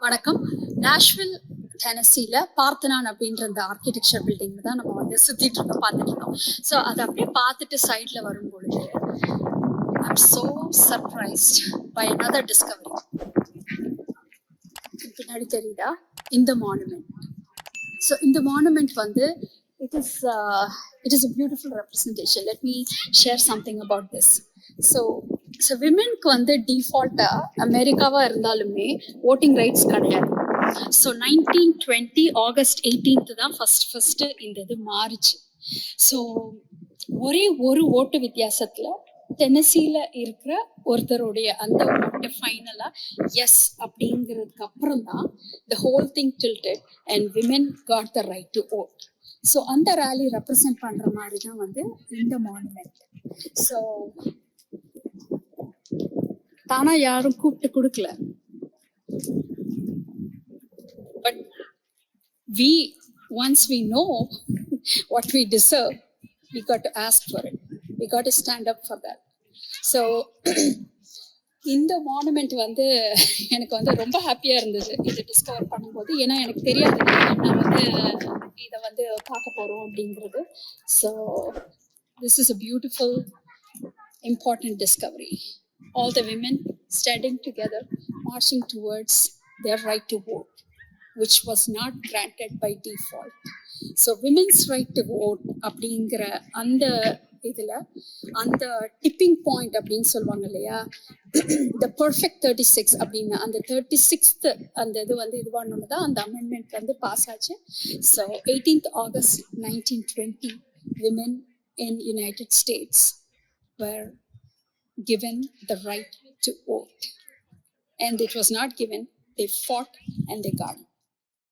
வணக்கம். நாஷ்வில் டெனசில பார்த்தனான் அப்படின்ற அந்த ஆர்கிடெக்சர் பில்டிங் தான் நம்ம வந்து சுத்திட்டு இருக்கோம், பார்த்துட்டு இருக்கோம். ஸோ அதை அப்படியே பார்த்துட்டு சைட்ல வரும் பொழுது I'm so surprised by another discovery. பின்னாடி தெரியுதா இந்த மானுமெண்ட்? ஸோ இந்த மானுமெண்ட் வந்து it is a beautiful representation. Let me share something about this. So விமென்க்கு வந்து டிஃபால்ட்டா அமெரிக்காவா இருந்தாலுமே ஓட்டிங் ரைட்ஸ் கிடையாது. ஸோ 1920 ஆகஸ்ட் 18th தான் ஃபர்ஸ்ட் இந்த இது மாறுச்சு. ஸோ ஒரே ஒரு ஓட்டு வித்தியாசத்துல டென்னசியில இருக்கிற ஒருத்தருடைய அந்த ஓட்டு ஃபைனலா எஸ் அப்படிங்கிறதுக்கு அப்புறம் தான் the whole thing tilted and women got the right to vote. So அந்த ரேலி ரெப்ரசென்ட் பண்ற மாதிரி தான் வந்து இந்த மானுமெண்ட். ஸோ தானா யாரும் கூப்பிட்டு கொடுக்கல, but once we know what we deserve, we got to ask for it. We got to stand up for that. So இந்த மானுமெண்ட் வந்து எனக்கு வந்து ரொம்ப ஹாப்பியா இருந்தது இதை டிஸ்கவர் பண்ணும்போது. ஏன்னா எனக்கு தெரியாது நான் வந்து இதை வந்து பார்க்க போறோம் அப்படிங்கிறது. So this is a beautiful important discovery. All the women standing together, marching towards their right to vote, which was not granted by default. So women's right to vote அப்படிங்கிற அந்த இதுல அந்த டிப்பிங் பாயிண்ட் அப்படின்னு சொல்லுவாங்க இல்லையா, the perfect 36 அப்படின்னு அந்த 36th அந்த இது வந்து இதுவானோன்னு தான் அந்த அமெண்ட்மெண்ட் வந்து பாஸ் ஆச்சு. So 18th August 1920 women in United States were given the right to vote, and it was not given, they fought and they got it.